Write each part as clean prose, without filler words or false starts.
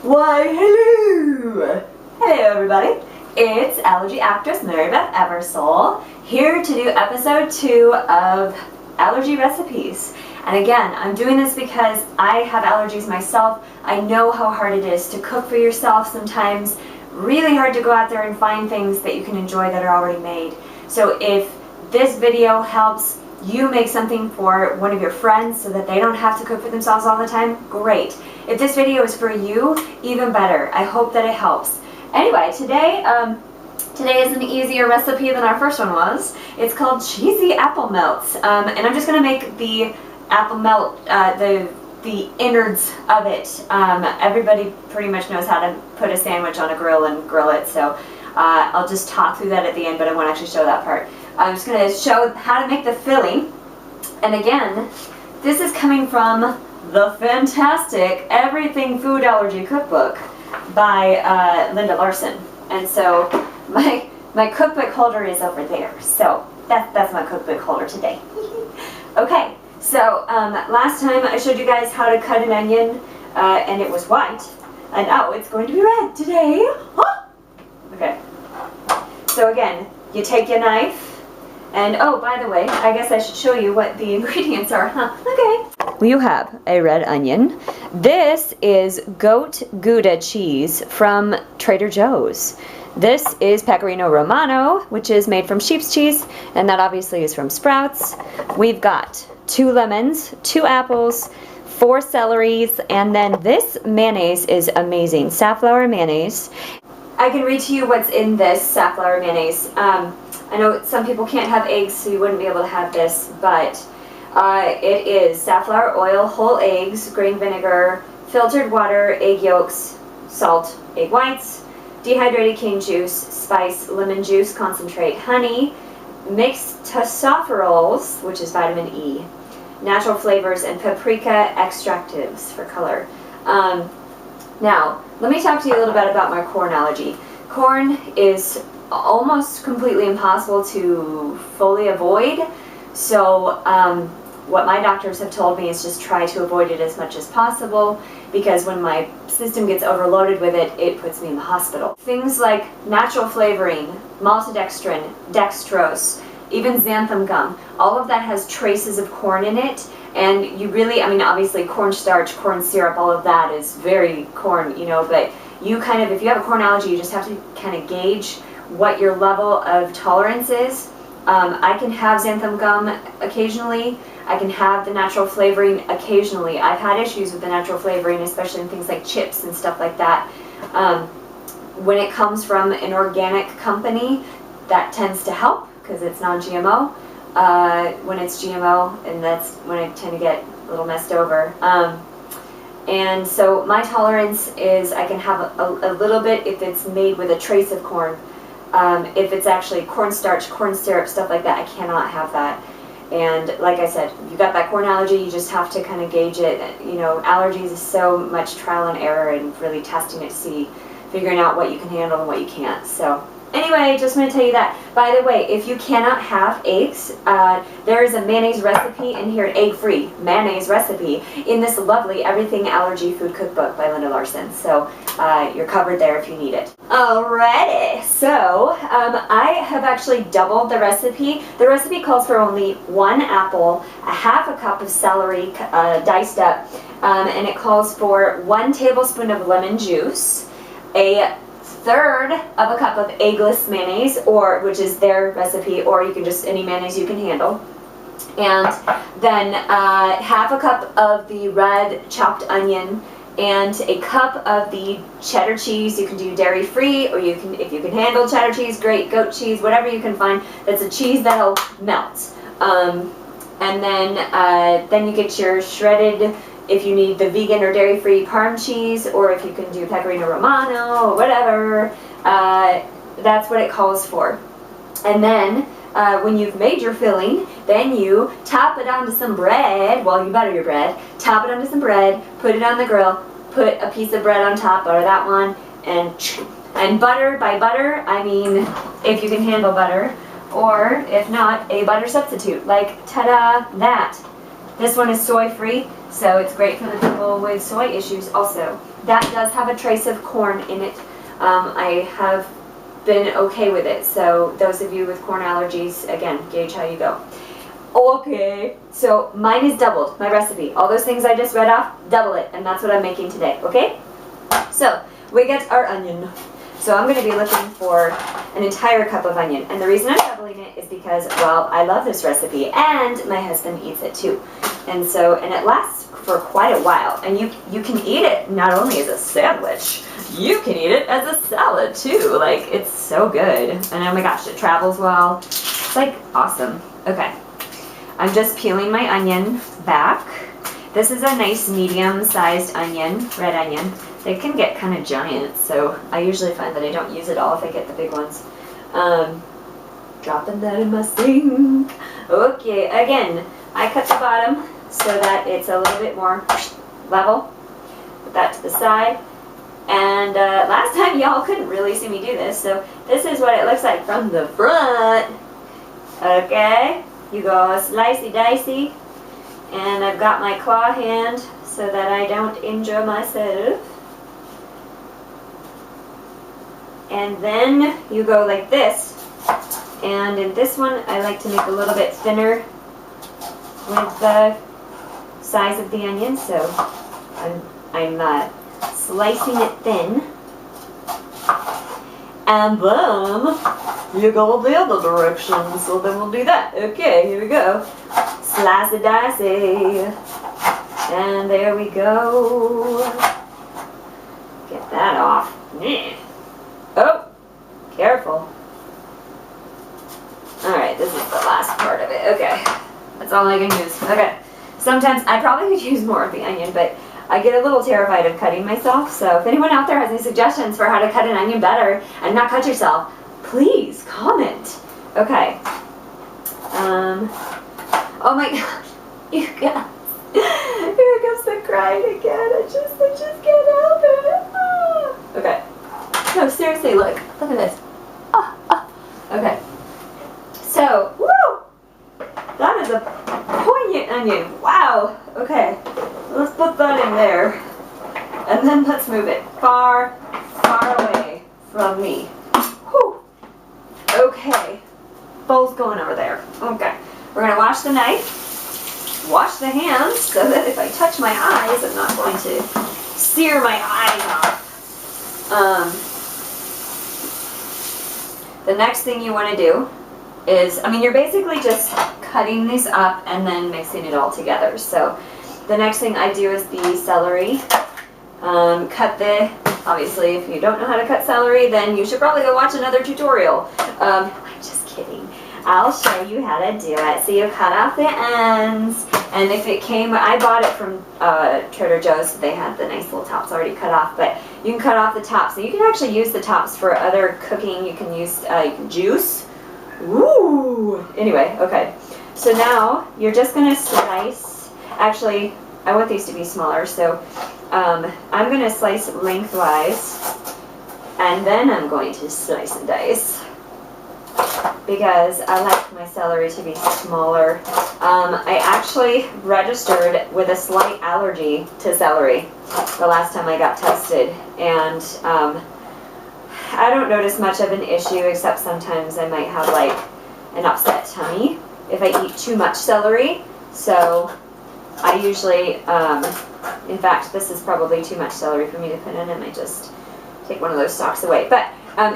Why, hello! Hello, everybody. It's Allergy actress Mary Beth Eversole here to do episode 2 of Allergy Recipes. And again, I'm doing this because I have allergies myself. I know how hard it is to cook for yourself sometimes. Really hard to go out there and find things that you can enjoy that are already made. So if this video helps you make something for one of your friends so that they don't have to cook for themselves all the time, great. If this video is for you, even better. I hope that it helps. Anyway, today is an easier recipe than our first one was. It's called cheesy apple melts, and I'm just going to make the apple melt, the innards of it. Everybody pretty much knows how to put a sandwich on a grill and grill it, so I'll just talk through that at the end, but I won't actually show that part. I'm just going to show how to make the filling. And again, this is coming from the fantastic Everything Food Allergy Cookbook by Linda Larson. And so my cookbook holder is over there. So that's my cookbook holder today. Okay, so last time I showed you guys how to cut an onion, and it was white. And now it's going to be red today. Huh? Okay. So again, you take your knife. And oh, by the way, I guess I should show you what the ingredients are, huh? Okay. You have a red onion. This is goat Gouda cheese from Trader Joe's. This is Pecorino Romano, which is made from sheep's cheese, and that obviously is from Sprouts. We've got 2 lemons, 2 apples, 4 celeries, and then this mayonnaise is amazing. Safflower mayonnaise. I can read to you what's in this safflower mayonnaise. I know some people can't have eggs, so you wouldn't be able to have this, but it is safflower oil, whole eggs, grain vinegar, filtered water, egg yolks, salt, egg whites, dehydrated cane juice, spice, lemon juice, concentrate, honey, mixed tocopherols, which is vitamin E, natural flavors, and paprika extractives for color. Now, let me talk to you a little bit about my corn allergy. Corn is almost completely impossible to fully avoid, so what my doctors have told me is just try to avoid it as much as possible, because when my system gets overloaded with it, it puts me in the hospital. Things like natural flavoring, maltodextrin, dextrose, even xanthan gum, all of that has traces of corn in it, and you really, I mean, obviously cornstarch, corn syrup, all of that is very corn, you know, but you kind of, if you have a corn allergy, you just have to kind of gauge what your level of tolerance is. I can have xanthan gum occasionally. I can have the natural flavoring occasionally. I've had issues with the natural flavoring, especially in things like chips and stuff like that. When it comes from an organic company, that tends to help because it's non-GMO. When it's GMO, and that's when I tend to get a little messed over. And so my tolerance is I can have a little bit if it's made with a trace of corn. If it's actually cornstarch, corn syrup, stuff like that, I cannot have that. And like I said, if you got that corn allergy, you just have to kind of gauge it. You know, allergies is so much trial and error and really testing it to see, figuring out what you can handle and what you can't. So anyway, just want to tell you that. By the way, if you cannot have eggs, there is a mayonnaise recipe in here, an egg-free mayonnaise recipe, in this lovely Everything Allergy Food Cookbook by Linda Larson. So you're covered there if you need it. Alrighty, so I have actually doubled the recipe. The recipe calls for only 1 apple, a half a cup of celery diced up, and it calls for 1 tablespoon of lemon juice, a 1/3 of a cup of eggless mayonnaise, or which is their recipe, or you can just any mayonnaise you can handle, and then half a cup of the red chopped onion, and a cup of the cheddar cheese. You can do dairy free, or you can, if you can handle cheddar cheese, great, goat cheese, whatever you can find that's a cheese that'll melt. And then you get your shredded, if you need the vegan or dairy-free Parm cheese, or if you can do Pecorino Romano or whatever, that's what it calls for. And then when you've made your filling, then you top it onto some bread. Well, you butter your bread, top it onto some bread, put it on the grill, put a piece of bread on top, butter that one, and butter. By butter, I mean if you can handle butter, or if not, a butter substitute, like ta-da, that. This one is soy-free, so it's great for the people with soy issues also. that does have a trace of corn in it. I have been okay with it, so those of you with corn allergies, again, gauge how you go. Okay, so mine is doubled, my recipe. All those things I just read off, double it, and that's what I'm making today, okay? So, we get our onion. So I'm going to be looking for an entire cup of onion. And the reason I'm doubling it is because, well, I love this recipe, and my husband eats it too. And so, and it lasts for quite a while. And you can eat it not only as a sandwich, you can eat it as a salad too. Like, it's so good. And oh my gosh, it travels well. It's like awesome. Okay. I'm just peeling my onion back. This is a nice medium-sized onion, red onion. They can get kind of giant, so I usually find that I don't use it all if I get the big ones. Dropping that in my sink. Okay, again, I cut the bottom so that it's a little bit more level. Put that to the side. And last time y'all couldn't really see me do this, so this is what it looks like from the front. Okay. You go slicey dicey, and I've got my claw hand so that I don't injure myself. And then you go like this, and in this one I like to make a little bit thinner with the size of the onion, so I'm slicing it thin. And then you go the other direction, so then we'll do that. Okay, here we go. Slice it dicey. And there we go. Get that off. Oh, careful. Alright, this is the last part of it. Okay, that's all I can use. Okay, sometimes I probably could use more of the onion, but I get a little terrified of cutting myself, so if anyone out there has any suggestions for how to cut an onion better and not cut yourself, please comment. Okay. Oh my god. You guys. Here comes the crying again. I just can't help it. Ah. Okay. No, seriously, look. Look at this. Okay. So, woo! That is a poignant onion. Wow. Okay. Let's put that in there. And then let's move it far, far away from me. Whew. Okay. Bowl's going over there. Okay. We're going to wash the knife, wash the hands, so that if I touch my eyes, I'm not going to sear my eyes off. The next thing you want to do is, you're basically just cutting these up and then mixing it all together. So the next thing I do is the celery. Obviously if you don't know how to cut celery, then you should probably go watch another tutorial. I'm just kidding. I'll show you how to do it. So you cut off the ends, and if it came, I bought it from Trader Joe's, so they had the nice little tops already cut off, but you can cut off the tops. So you can actually use the tops for other cooking. You can use you can juice. Woo! Anyway, okay. So now you're just going to slice. Actually, I want these to be smaller, so I'm going to slice lengthwise, and then I'm going to slice and dice, because I like my celery to be smaller. I actually registered with a slight allergy to celery the last time I got tested, and I don't notice much of an issue, except sometimes I might have like an upset tummy if I eat too much celery. So I usually, in fact, this is probably too much celery for me to put in. I might just take one of those stalks away. But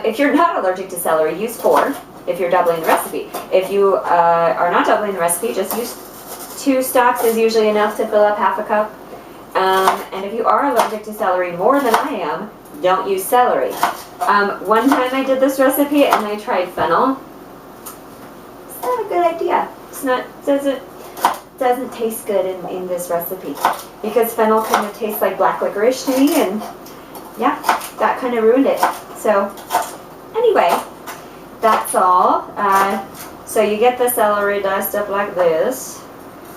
if you're not allergic to celery, use 4 if you're doubling the recipe. If you are not doubling the recipe, just use 2 stalks is usually enough to fill up half a cup. And if you are allergic to celery more than I am, don't use celery. One time I did this recipe and I tried fennel. It's not a good idea. It's not, doesn't taste good in this recipe, because fennel kind of tastes like black licorice to me, and yeah, that kind of ruined it. So anyway, that's all. So you get the celery diced up like this,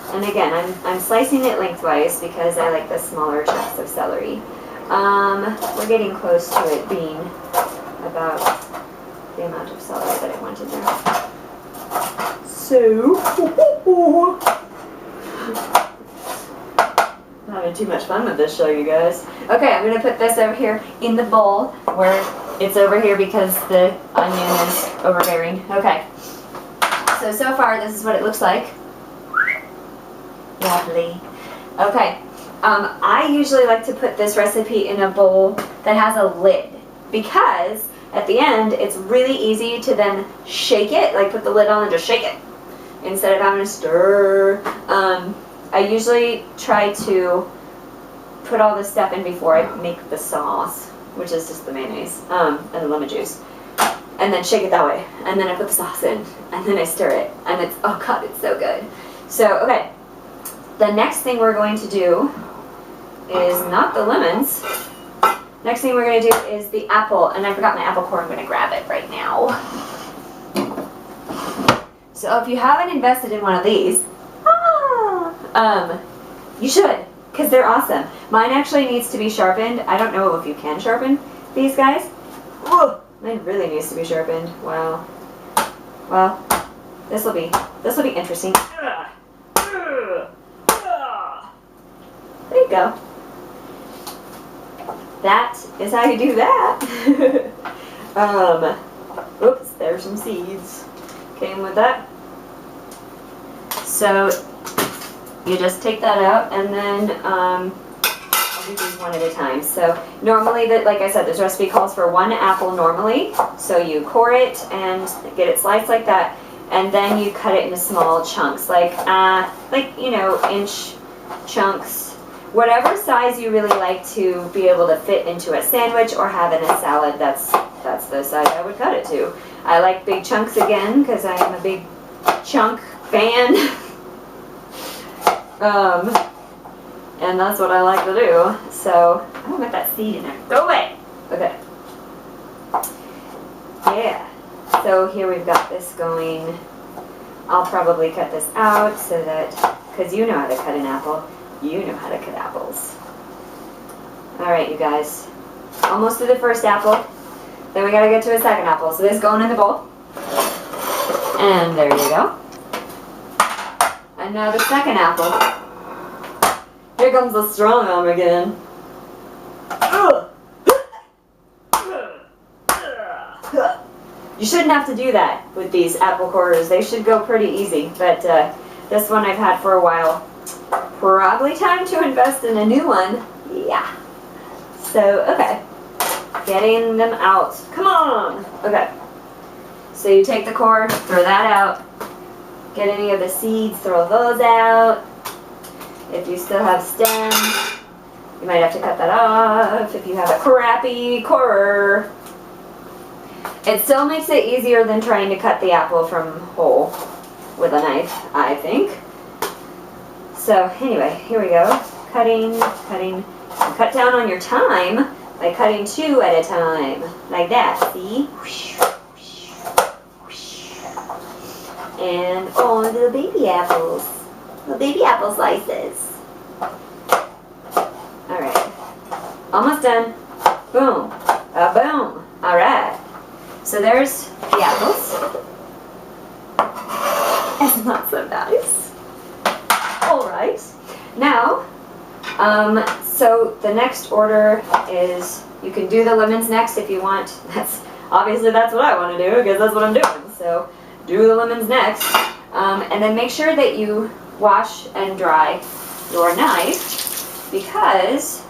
and again, I'm slicing it lengthwise because I like the smaller chunks of celery. We're getting close to it being about the amount of celery that I wanted there. So, having too much fun with this show, you guys. Okay, I'm going to put this over here in the bowl where it's over here because the onion is overbearing. Okay. So far, this is what it looks like. Lovely. Okay. I usually like to put this recipe in a bowl that has a lid because at the end, it's really easy to then shake it, like put the lid on and just shake it instead of having to stir. I usually try to put all this stuff in before I make the sauce, which is just the mayonnaise and the lemon juice, and then shake it that way. And then I put the sauce in, and then I stir it, and it's, oh god, it's so good. So, okay, the next thing we're going to do is not the lemons. Next thing we're going to do is the apple, and I forgot my apple core. I'm going to grab it right now. So if you haven't invested in one of these, you should, because they're awesome. Mine actually needs to be sharpened. I don't know if you can sharpen these guys. Whoa, mine really needs to be sharpened. Wow. Well, this will be interesting. There you go. That is how you do that. Oops, there's some seeds. Came with that. So you just take that out, and then I'll do these one at a time. So normally, like I said, this recipe calls for 1 apple normally. So you core it and get it sliced like that, and then you cut it into small chunks, like you know, inch chunks, whatever size you really like to be able to fit into a sandwich or have in a salad. That's the size I would cut it to. I like big chunks again because I am a big chunk fan. And that's what I like to do. So, I don't get that seed in there. Go away! Okay. Yeah. So here we've got this going. I'll probably cut this out so that, because you know how to cut an apple. You know how to cut apples. Alright, you guys. Almost to the first apple. Then we gotta get to a second apple. So this going in the bowl. And there you go. And now the second apple. Here comes the strong arm again. You shouldn't have to do that with these apple quarters. They should go pretty easy. But this one I've had for a while. Probably time to invest in a new one. Yeah. So, okay. Getting them out. Come on! Okay. So you take the core, throw that out. Get any of the seeds, throw those out. If you still have stems, you might have to cut that off if you have a crappy core. It still makes it easier than trying to cut the apple from whole with a knife, I think. So anyway, here we go. Cutting, cutting. Cut down on your time by cutting 2 at a time. Like that, see? And oh, little baby apples. Little baby apple slices. Alright. Almost done. Boom. Boom. Alright. So there's the apples. It's not so nice. Alright. Now, so the next order is, you can do the lemons next if you want. Obviously that's what I want to do because that's what I'm doing. So do the lemons next. And then make sure that you wash and dry your knife, because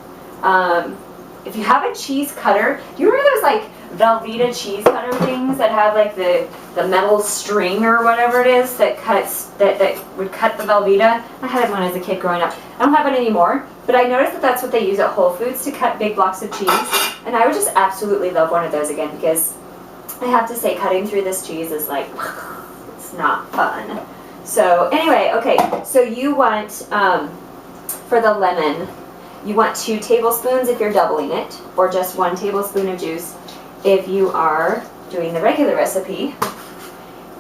if you have a cheese cutter, do you remember those like Velveeta cheese cutter things that have like the metal string or whatever it is that cuts that would cut the Velveeta? I had one as a kid growing up. I don't have it anymore, but I noticed that that's what they use at Whole Foods to cut big blocks of cheese, and I would just absolutely love one of those again, because I have to say cutting through this cheese is like, it's not fun. So anyway, okay, so you want, for the lemon, you want 2 tablespoons if you're doubling it, or just 1 tablespoon of juice if you are doing the regular recipe.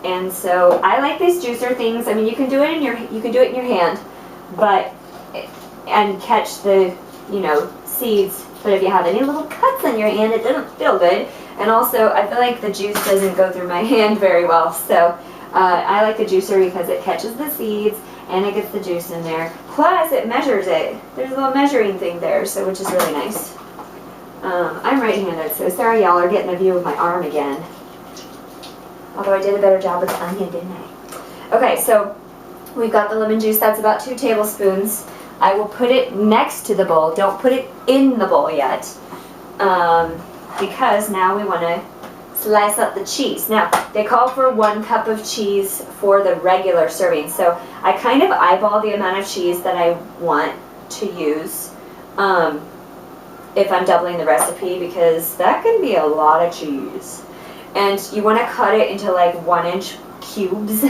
And so I like these juicer things. I mean, you can do it in your hand, but and catch the, you know, seeds. But if you have any little cuts on your hand, it doesn't feel good. And also, I feel like the juice doesn't go through my hand very well. So I like the juicer because it catches the seeds and it gets the juice in there. Plus, it measures it. There's a little measuring thing there, so which is really nice. I'm right-handed, so sorry y'all are getting a view of my arm again. Although I did a better job with the onion, didn't I? Okay, so we've got the lemon juice. That's about 2 tablespoons. I will put it next to the bowl. Don't put it in the bowl yet, because now we want to slice up the cheese. Now, they call for 1 cup of cheese for the regular serving, so I kind of eyeball the amount of cheese that I want to use if I'm doubling the recipe, because that can be a lot of cheese. And you want to cut it into like 1-inch cubes,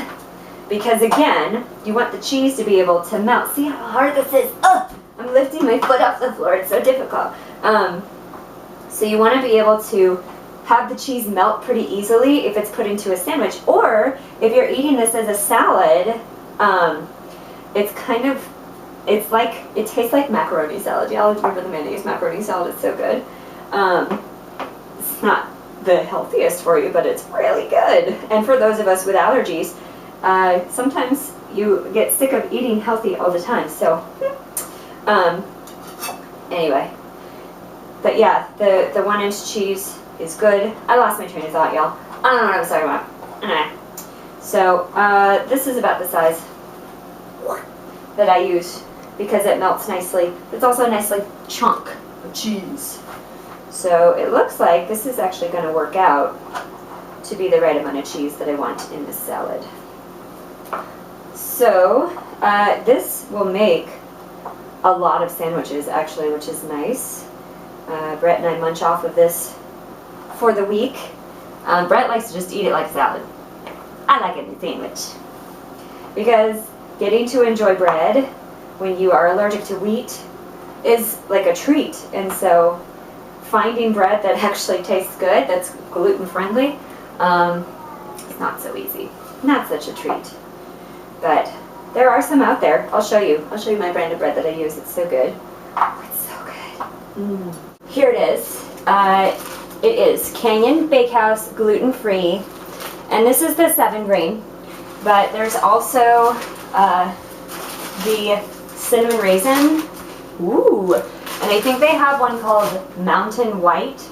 because again, you want the cheese to be able to melt. See how hard this is? Oh, I'm lifting my foot off the floor. It's so difficult. So you want to be able to have the cheese melt pretty easily if it's put into a sandwich, or if you're eating this as a salad, it tastes like macaroni salad. Y'all remember the mayonnaise macaroni salad? It's so good. It's not the healthiest for you, but it's really good. And for those of us with allergies, sometimes you get sick of eating healthy all the time. So anyway, but yeah, the 1-inch cheese is good. I lost my train of thought, y'all. I don't know what I was talking about. Anyway, so this is about the size that I use because it melts nicely. It's also a nice like chunk of cheese. So it looks like this is actually going to work out to be the right amount of cheese that I want in this salad. So this will make a lot of sandwiches actually, which is nice. Brett and I munch off of this for the week. Brett likes to just eat it like a salad. I like it in a sandwich. Because getting to enjoy bread when you are allergic to wheat is like a treat. And so finding bread that actually tastes good, that's gluten-friendly, is not so easy. Not such a treat. But there are some out there. I'll show you. I'll show you my brand of bread that I use. It's so good. Oh, it's so good. Here it is. It is Canyon Bakehouse gluten-free, and this is the 7-grain, but there's also the cinnamon raisin. Ooh, and I think they have one called Mountain White.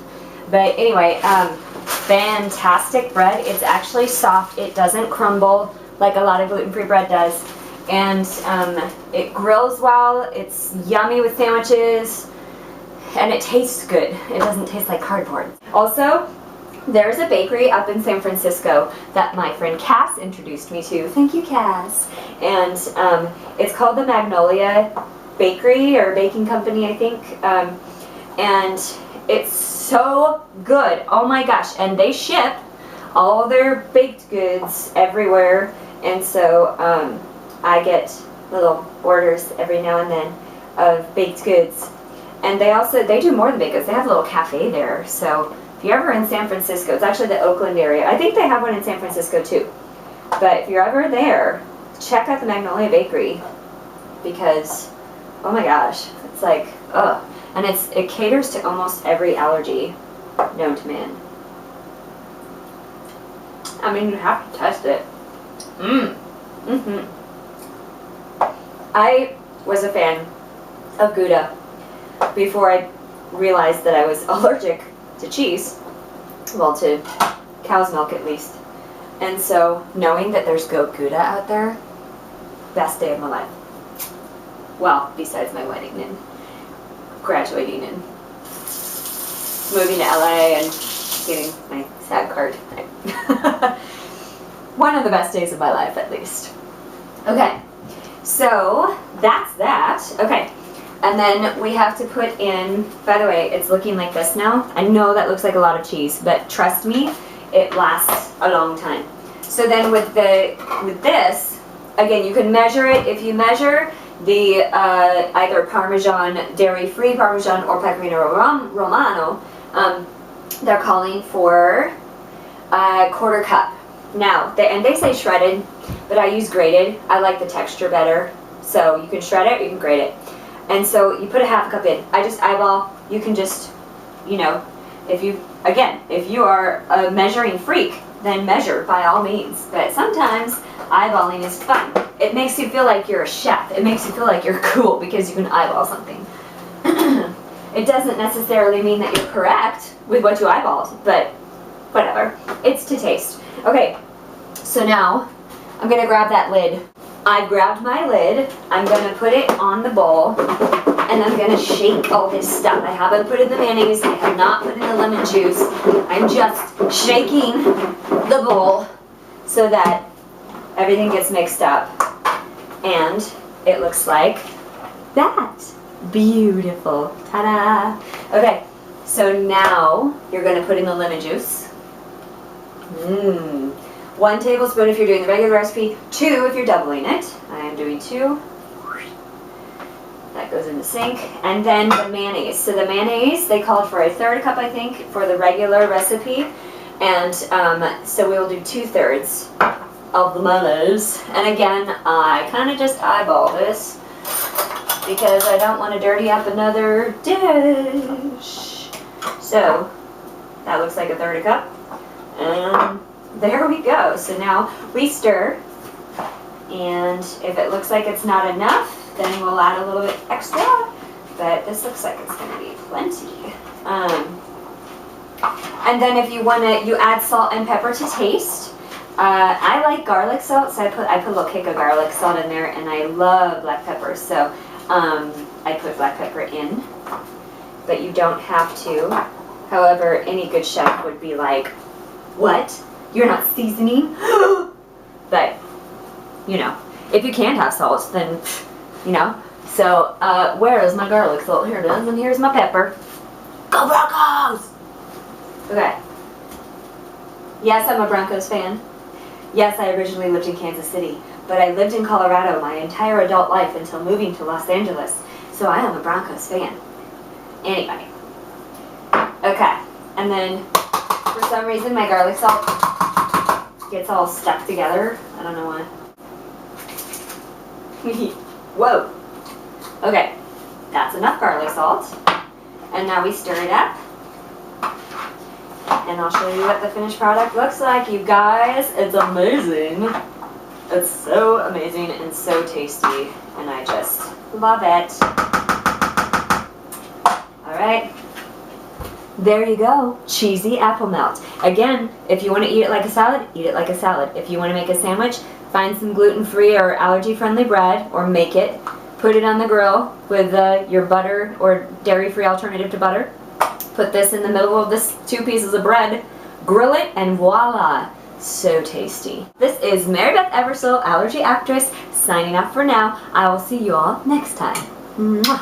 But anyway, fantastic bread. It's actually soft. It doesn't crumble like a lot of gluten-free bread does, and it grills well. It's yummy with sandwiches. And it tastes good. It doesn't taste like cardboard. Also, there's a bakery up in San Francisco that my friend Cass introduced me to. Thank you, Cass. And it's called the Magnolia Bakery or Baking Company, I think. And it's so good. Oh my gosh. And they ship all their baked goods everywhere. And so I get little orders every now and then of baked goods. And they do more than baked goods. They have a little cafe there. So if you're ever in San Francisco, it's actually the Oakland area. I think they have one in San Francisco too. But if you're ever there, check out the Magnolia Bakery, because, oh my gosh, it's like, ugh. And it caters to almost every allergy known to man. I mean, you have to test it. I was a fan of Gouda before I realized that I was allergic to cheese, well, to cow's milk at least. And so knowing that there's goat Gouda out there, best day of my life. Well, besides my wedding and graduating and moving to LA and getting my SAG card. One of the best days of my life, at least. Okay, so that's that. Okay. And then we have to put in, by the way, it's looking like this now. I know that looks like a lot of cheese, but trust me, it lasts a long time. So then with this, again, you can measure it. If you measure the either Parmesan, dairy-free Parmesan, or Pecorino Romano, they're calling for a 1/4 cup. Now, they say shredded, but I use grated. I like the texture better. So you can shred it, you can grate it. And so you put a 1/2 cup in. I just eyeball. You can just, you know, if you are a measuring freak, then measure by all means. But sometimes eyeballing is fun. it makes you feel like you're a chef. It makes you feel like you're cool because you can eyeball something. It doesn't necessarily mean that you're correct with what you eyeballed, but whatever. It's to taste. Okay, so now I'm gonna grab that lid. I've grabbed my lid. I'm gonna put it on the bowl, and I'm gonna shake all this stuff. I haven't put in the mayonnaise. I have not put in the lemon juice. I'm just shaking the bowl so that everything gets mixed up, and it looks like that. Beautiful. Ta-da! Okay, so now you're going to put in the lemon juice. 1 tablespoon if you're doing the regular recipe, 2 if you're doubling it. I am doing 2. That goes in the sink. And then the mayonnaise. So the mayonnaise, they called for a 1/3 cup, I think, for the regular recipe. And so we'll do 2/3 of the mayonnaise. And again, I kind of just eyeball this because I don't want to dirty up another dish. So that looks like a 1/3 cup. And there we go. So now we stir. And if it looks like it's not enough, then we'll add a little bit extra. But this looks like it's going to be plenty. And then if you want to, you add salt and pepper to taste. I like garlic salt, so I put a little kick of garlic salt in there, and I love black pepper, so I put black pepper in, but you don't have to. However, any good chef would be like, what? You're not seasoning? But, you know, if you can't have salt, then, you know. So, where is my garlic salt? Here it is, and here's my pepper. Go Broncos! Okay. Yes, I'm a Broncos fan. Yes, I originally lived in Kansas City, but I lived in Colorado my entire adult life until moving to Los Angeles, so I am a Broncos fan. Anyway. Okay, and then for some reason my garlic salt gets all stuck together. I don't know why. Whoa. Okay, that's enough garlic salt. And now we stir it up. And I'll show you what the finished product looks like, you guys. It's amazing. It's so amazing and so tasty, and I just love it. Alright. There you go. Cheesy apple melt. Again, if you want to eat it like a salad, eat it like a salad. If you want to make a sandwich, find some gluten-free or allergy-friendly bread, or make it. Put it on the grill with your butter or dairy-free alternative to butter. Put this in the middle of this 2 pieces of bread, grill it, and voila! So tasty. This is Mary Beth Eversole, allergy actress, signing off for now. I will see you all next time. Mwah.